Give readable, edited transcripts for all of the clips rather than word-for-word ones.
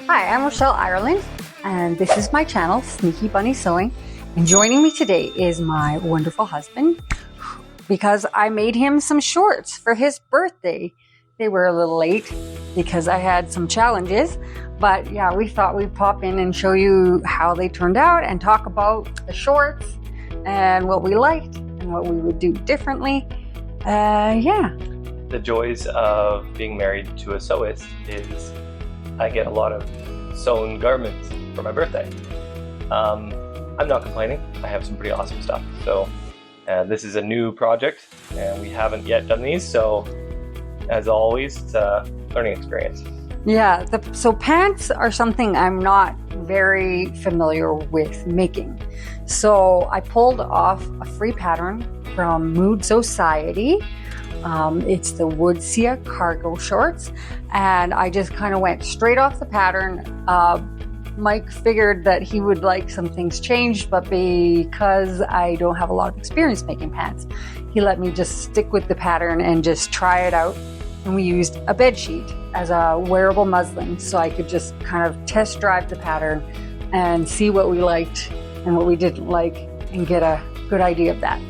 Hi, I'm Rochelle Ireland, and this is my channel, Sneaky Bunny Sewing. And joining me today is my wonderful husband, because I made him some shorts for his birthday. They were a little late because I had some challenges, but yeah, we thought we'd pop in and show you how they turned out and talk about the shorts and what we liked and what we would do differently. Yeah. The joys of being married to a sewist is I get a lot of sewn garments for my birthday. I'm not complaining. I have some pretty awesome stuff. So this is a new project and we haven't yet done these. So as always, it's a learning experience. Yeah, so pants are something I'm not very familiar with making. So I pulled off a free pattern from Mood Society. It's the Woodsia cargo shorts, and I just kind of went straight off the pattern. Mike figured that he would like some things changed, but because I don't have a lot of experience making pants, he let me just stick with the pattern and just try it out. And we used a bed sheet as a wearable muslin, so I could just kind of test drive the pattern and see what we liked and what we didn't like and get a good idea of that.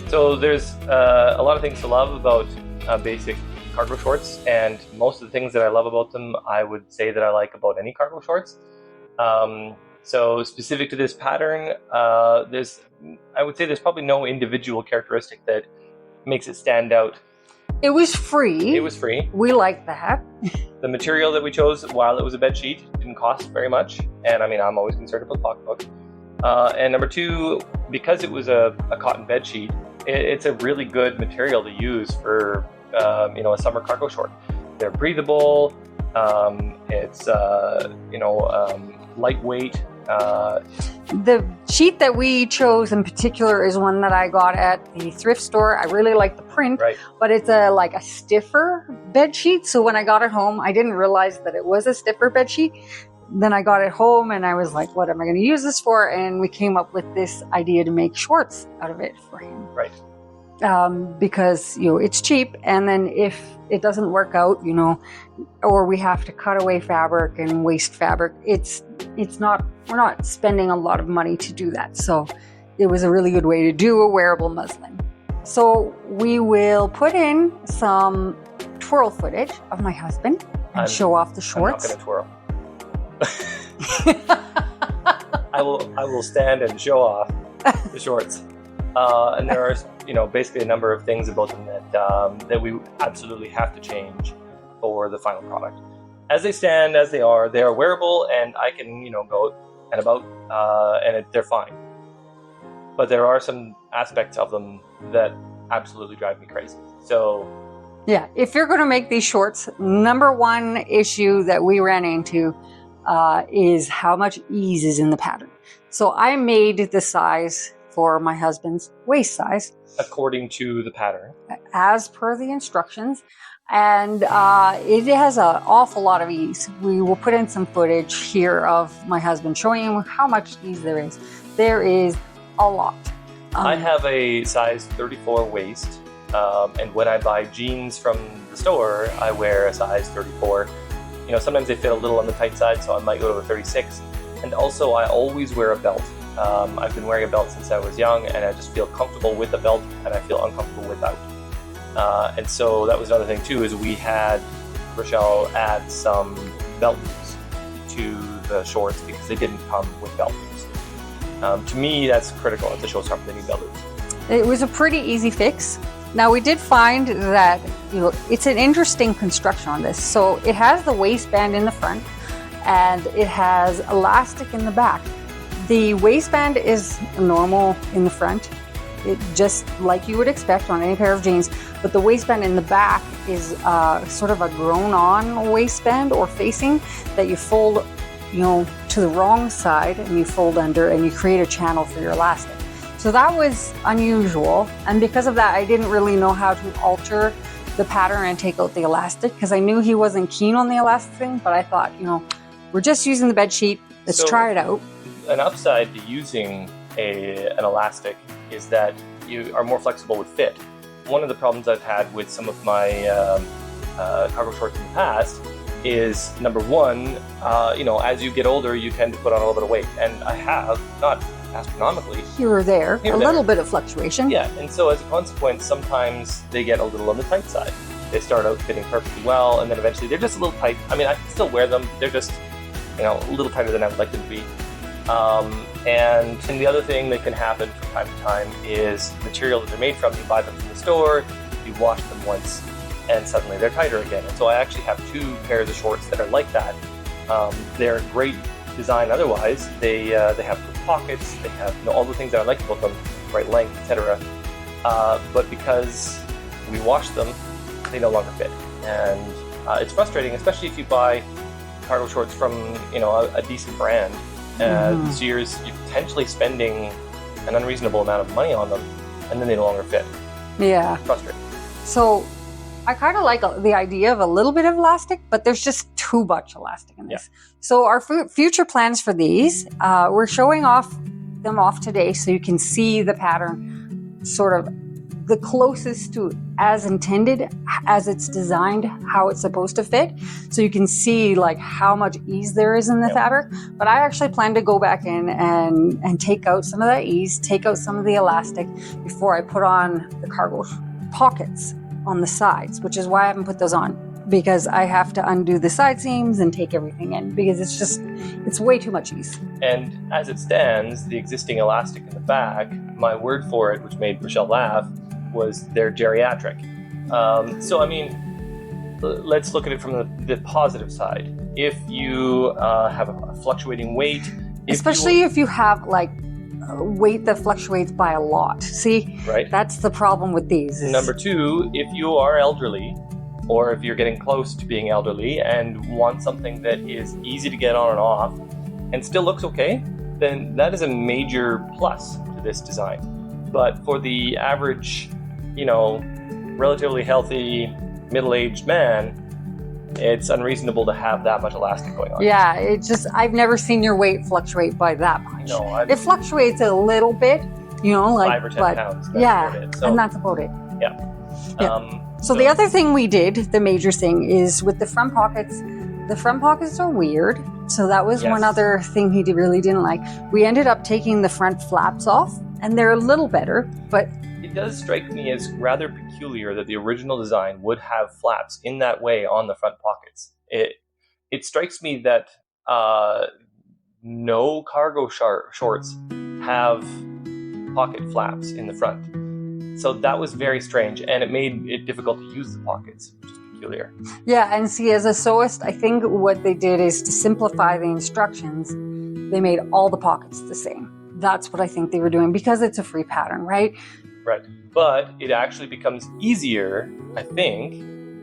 So there's a lot of things to love about basic cargo shorts, and most of the things that I love about them, I would say that I like about any cargo shorts. So specific to this pattern, I would say there's probably no individual characteristic that makes it stand out. It was free. It was free. We liked that. The material that we chose, while it was a bed sheet, didn't cost very much, and I mean, I'm always concerned about pocketbook. And number two, because it was a cotton bed sheet, it's a really good material to use for a summer cargo short. They're breathable. It's lightweight. The sheet that we chose in particular is one that I got at the thrift store. I really like the print, right, but it's like a stiffer bed sheet. So when I got it home, I didn't realize that it was a stiffer bed sheet. Then I got it home and I was like, what am I going to use this for? And we came up with this idea to make shorts out of it for him. Right. Because, it's cheap. And then if it doesn't work out, or we have to cut away fabric and waste fabric, we're not spending a lot of money to do that. So it was a really good way to do a wearable muslin. So we will put in some twirl footage of my husband and show off the shorts. I'm not going to twirl. I will stand and show off the shorts, and there are basically a number of things about them that we absolutely have to change for the final product. As they stand, as they are wearable, and I can go and about, and they're fine. But there are some aspects of them that absolutely drive me crazy. So yeah, if you're going to make these shorts, number one issue that we ran into is how much ease is in the pattern. So I made the size for my husband's waist size. According to the pattern. As per the instructions. And it has an awful lot of ease. We will put in some footage here of my husband showing him how much ease there is. There is a lot. I have a size 34 waist. And when I buy jeans from the store, I wear a size 34. Sometimes they fit a little on the tight side, so I might go to a 36. And also, I always wear a belt. I've been wearing a belt since I was young, and I just feel comfortable with the belt, and I feel uncomfortable without. And so that was another thing too, is we had Rochelle add some belt loops to the shorts because they didn't come with belt loops. To me, that's critical at the showstopper. They need belt loops. It was a pretty easy fix. Now we did find that it's an interesting construction on this. So it has the waistband in the front and it has elastic in the back. The waistband is normal in the front, it just like you would expect on any pair of jeans, but the waistband in the back is sort of a grown-on waistband or facing that you fold to the wrong side and you fold under and you create a channel for your elastic. So that was unusual, and because of that I didn't really know how to alter the pattern and take out the elastic because I knew he wasn't keen on the elastic thing, but I thought, we're just using the bed sheet, let's try it out. An upside to using an elastic is that you are more flexible with fit. One of the problems I've had with some of my cargo shorts in the past is number one, as you get older, you tend to put on a little bit of weight. And I have, not astronomically. Here or there, a little bit of fluctuation. Yeah, and so as a consequence, sometimes they get a little on the tight side. They start out fitting perfectly well, and then eventually they're just a little tight. I mean, I can still wear them. They're just, a little tighter than I would like them to be. And the other thing that can happen from time to time is the material that they're made from. You buy them from the store, you wash them once, and suddenly they're tighter again. And so I actually have 2 pairs of shorts that are like that. They're great design otherwise. They have good pockets, they have all the things that I like about them, right length, etc. But because we wash them, they no longer fit. And it's frustrating, especially if you buy cargo shorts from a decent brand. So you're potentially spending an unreasonable amount of money on them, and then they no longer fit. Yeah. Frustrating. So I kind of like the idea of a little bit of elastic, but there's just too much elastic in this. Yeah. So our future plans for these, we're showing them off today so you can see the pattern sort of the closest to as intended, as it's designed, how it's supposed to fit. So you can see like how much ease there is in the fabric. But I actually plan to go back in and take out some of that ease, take out some of the elastic before I put on the cargo pockets on the sides, which is why I haven't put those on, because I have to undo the side seams and take everything in, because it's way too much ease. And as it stands, the existing elastic in the back, my word for it, which made Rochelle laugh, was they're geriatric. So I mean, let's look at it from the positive side. If you have a fluctuating weight, especially if you have like weight that fluctuates by a lot. See, right? That's the problem with these. Number 2, if you are elderly, or if you're getting close to being elderly and want something that is easy to get on and off and still looks okay, then that is a major plus to this design. But for the average, relatively healthy, middle-aged man, it's unreasonable to have that much elastic going on. Yeah, I've never seen your weight fluctuate by that much. No, it fluctuates a little bit, like 5 or 10 pounds. And that's about it. Yeah. So the other thing we did, the major thing, is with the front pockets. The front pockets are weird, so that was one other thing he really didn't like. We ended up taking the front flaps off, and they're a little better, but it does strike me as rather peculiar that the original design would have flaps in that way on the front pockets. It strikes me that no cargo shorts have pocket flaps in the front. So that was very strange, and it made it difficult to use the pockets, which is peculiar. Yeah, and see, as a sewist, I think what they did is to simplify the instructions, they made all the pockets the same. That's what I think they were doing, because it's a free pattern, right? Right. But it actually becomes easier, I think,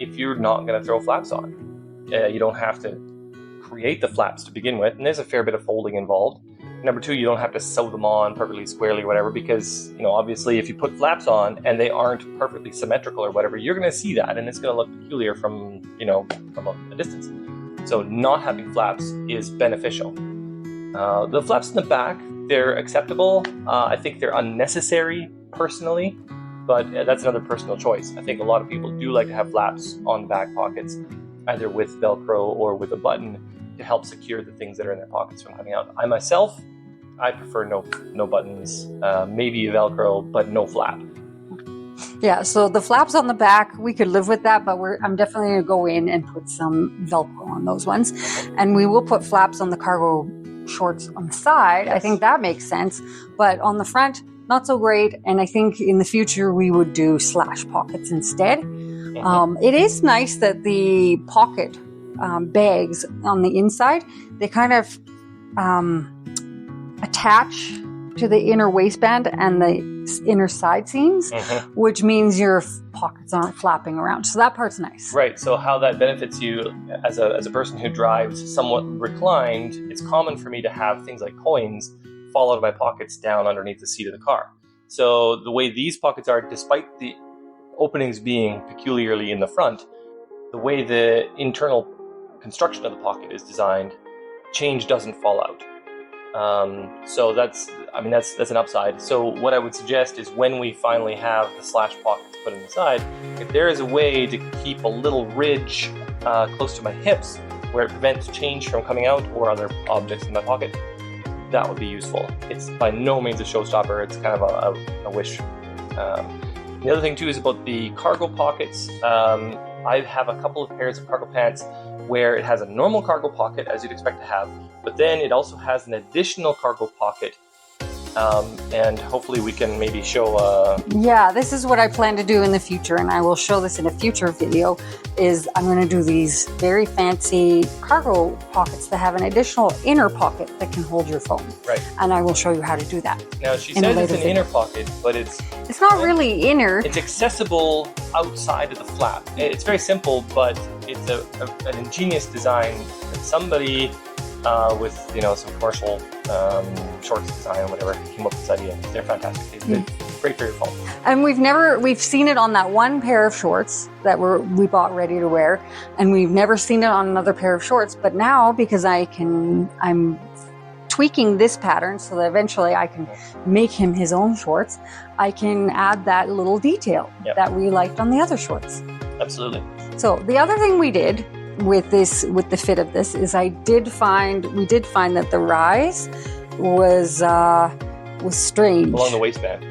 if you're not going to throw flaps on. You don't have to create the flaps to begin with, and there's a fair bit of folding involved. Number 2, you don't have to sew them on perfectly squarely or whatever, because, obviously if you put flaps on and they aren't perfectly symmetrical or whatever, you're going to see that, and it's going to look peculiar from a distance. So not having flaps is beneficial. The flaps in the back, they're acceptable. I think they're unnecessary personally, but that's another personal choice. I think a lot of people do like to have flaps on the back pockets, either with Velcro or with a button to help secure the things that are in their pockets from coming out. I prefer no buttons, maybe a Velcro, but no flap. Yeah, so the flaps on the back, we could live with that, but I'm definitely going to go in and put some Velcro on those ones. And we will put flaps on the cargo shorts on the side. Yes. I think that makes sense. But on the front, not so great. And I think in the future, we would do slash pockets instead. Mm-hmm. It is nice that the pocket bags on the inside, they kind of attach to the inner waistband and the inner side seams, which means your pockets aren't flapping around. So that part's nice. Right. So how that benefits you as a person who drives somewhat reclined, it's common for me to have things like coins fall out of my pockets down underneath the seat of the car. So the way these pockets are, despite the openings being peculiarly in the front, the way the internal construction of the pocket is designed, change doesn't fall out. So that's an upside. So what I would suggest is when we finally have the slash pockets put in the side, if there is a way to keep a little ridge close to my hips where it prevents change from coming out or other objects in my pocket, that would be useful. It's by no means a showstopper. It's kind of a wish. The other thing too is about the cargo pockets. I have a couple of pairs of cargo pants where it has a normal cargo pocket, as you'd expect to have, but then it also has an additional cargo pocket. And hopefully we can maybe show yeah, this is what I plan to do in the future, and I will show this in a future video, is I'm going to do these very fancy cargo pockets that have an additional inner pocket that can hold your phone. Right. And I will show you how to do that. Now she says it's an inner pocket, but it's not really inner. It's accessible outside of the flap. It's very simple, but it's an ingenious design that somebody with some commercial shorts design or whatever came up with this idea. They're fantastic. They're great for your phone. And we've seen it on that one pair of shorts that we bought ready to wear, and we've never seen it on another pair of shorts. But now, because I'm tweaking this pattern so that eventually I can make him his own shorts, I can add that little detail that we liked on the other shorts. Absolutely. So the other thing we did with the fit of this is we did find that the rise was strange along the waistband.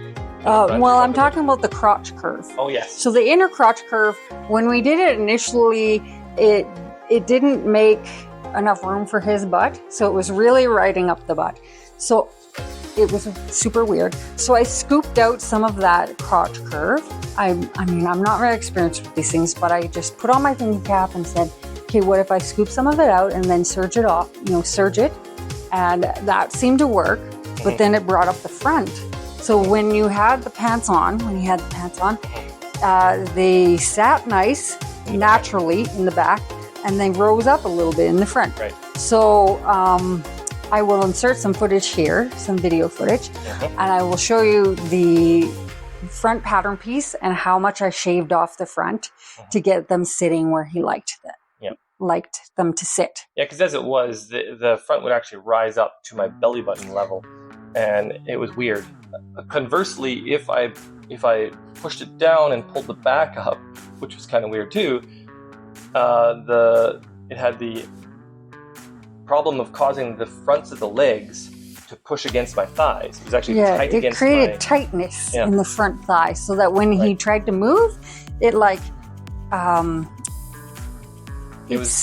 Well, I'm talking about the crotch curve. Oh yes. So the inner crotch curve, when we did it initially, it didn't make enough room for his butt, so it was really riding up the butt. So it was super weird. So I scooped out some of that crotch curve. I mean, I'm not very experienced with these things, but I just put on my thinking cap and said, okay, what if I scoop some of it out and then serge it off, serge it? And that seemed to work, but then it brought up the front. So when you had the pants on, they sat nice, naturally in the back, and they rose up a little bit in the front. Right. So I will insert some footage here, some video footage, and I will show you the front pattern piece and how much I shaved off the front to get them sitting where he liked them to sit. Yeah, because as it was, the front would actually rise up to my belly button level, and it was weird. Conversely, if I pushed it down and pulled the back up, which was kind of weird too, it had the problem of causing the fronts of the legs to push against my thighs. It was actually tight against my... it created tightness in the front thigh, so that when he tried to move, it it was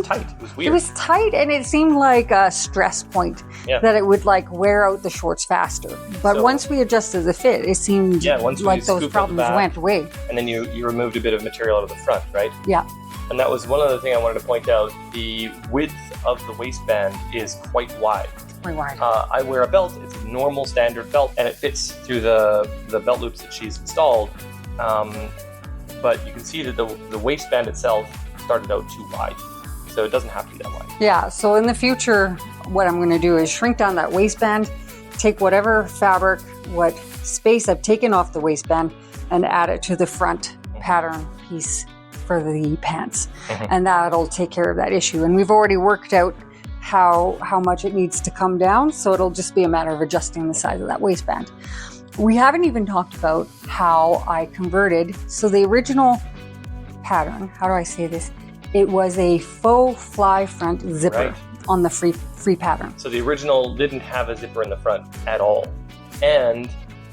tight. It was weird. It was tight, and it seemed like a stress point that it would wear out the shorts faster. But once we adjusted the fit, it seemed like those problems went away. And then you removed a bit of material out of the front, right? Yeah. And that was one other thing I wanted to point out. The width of the waistband is quite wide. Quite wide. I wear a belt. It's a normal standard belt, and it fits through the belt loops that she's installed. But you can see that the waistband itself started out too wide, so it doesn't have to be that wide. Yeah, so in the future, what I'm going to do is shrink down that waistband, take whatever fabric, what space I've taken off the waistband, and add it to the front pattern piece for the pants. And that'll take care of that issue. And we've already worked out how much it needs to come down, so it'll just be a matter of adjusting the size of that waistband. We haven't even talked about how I converted. So the original pattern, how do I say this? It was a faux fly front zipper on the free pattern. So the original didn't have a zipper in the front at all. And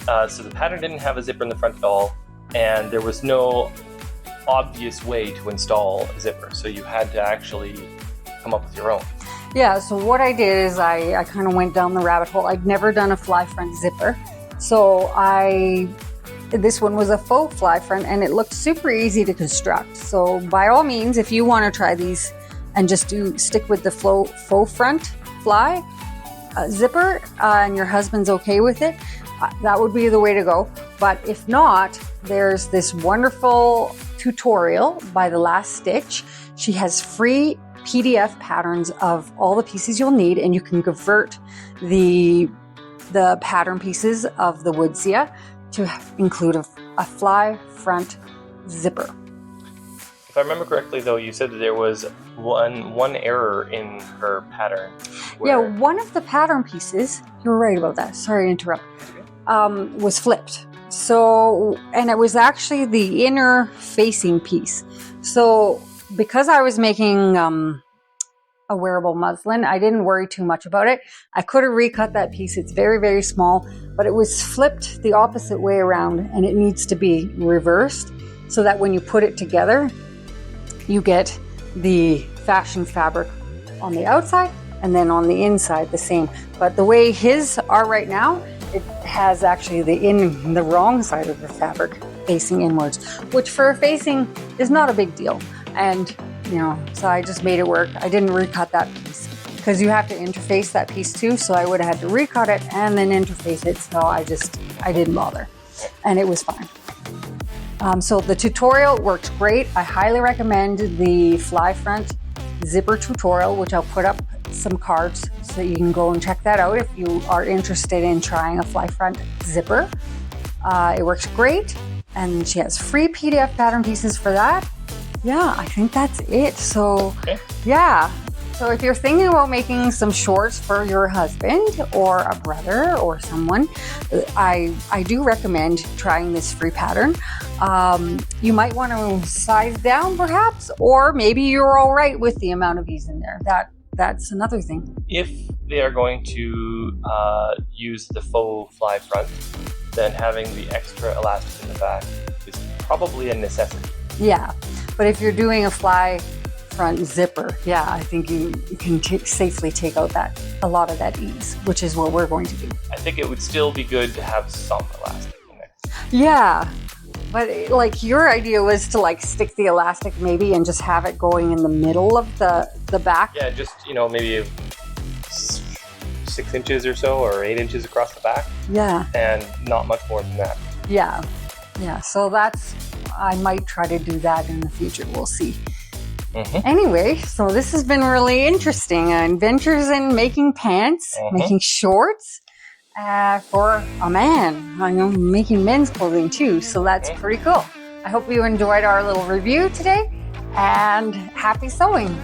so the pattern didn't have a zipper in the front at all, and there was no obvious way to install a zipper. So you had to actually come up with your own. Yeah, so what I did is I kind of went down the rabbit hole. I'd never done a fly front zipper. So this one was a faux fly front, and it looked super easy to construct. So by all means, if you want to try these and just stick with the faux front fly zipper, and your husband's okay with it, that would be the way to go. But if not, there's this wonderful tutorial by The Last Stitch. She has free PDF patterns of all the pieces you'll need, and you can convert the pattern pieces of the Woodsia to include a fly front zipper. If I remember correctly, though, you said that there was one error in her pattern. Yeah, one of the pattern pieces, you're right about that, sorry to interrupt, was flipped. So, and it was actually the inner facing piece. So, because I was making a wearable muslin. I didn't worry too much about it. I could have recut that piece. It's very, very small, but it was flipped the opposite way around, and it needs to be reversed so that when you put it together, you get the fashion fabric on the outside and then on the inside the same. But the way his are right now, it has actually the wrong side of the fabric facing inwards, which for facing is not a big deal. And so I just made it work. I didn't recut that piece because you have to interface that piece too. So I would have had to recut it and then interface it. So I didn't bother, and it was fine. So the tutorial works great. I highly recommend the fly front zipper tutorial, which I'll put up some cards so you can go and check that out if you are interested in trying a fly front zipper. It works great, and she has free PDF pattern pieces for that. Yeah, I think that's it. So yeah, so if you're thinking about making some shorts for your husband or a brother or someone, I do recommend trying this free pattern. You might want to size down perhaps, or maybe you're all right with the amount of ease in there. That's another thing. If they are going to use the faux fly front, then having the extra elastic in the back is probably a necessity. Yeah, but if you're doing a fly front zipper, yeah, I think you can safely take out a lot of that ease, which is what we're going to do. I think it would still be good to have some elastic in there. Yeah, but like your idea was to like stick the elastic maybe and just have it going in the middle of the back. Yeah, just maybe 6 inches or so, or 8 inches across the back. Yeah. And not much more than that. Yeah. So I might try to do that in the future. We'll see. Anyway, so this has been really interesting. Adventures in making pants, making shorts for a man. I know, making men's clothing too. So that's pretty cool. I hope you enjoyed our little review today, and happy sewing.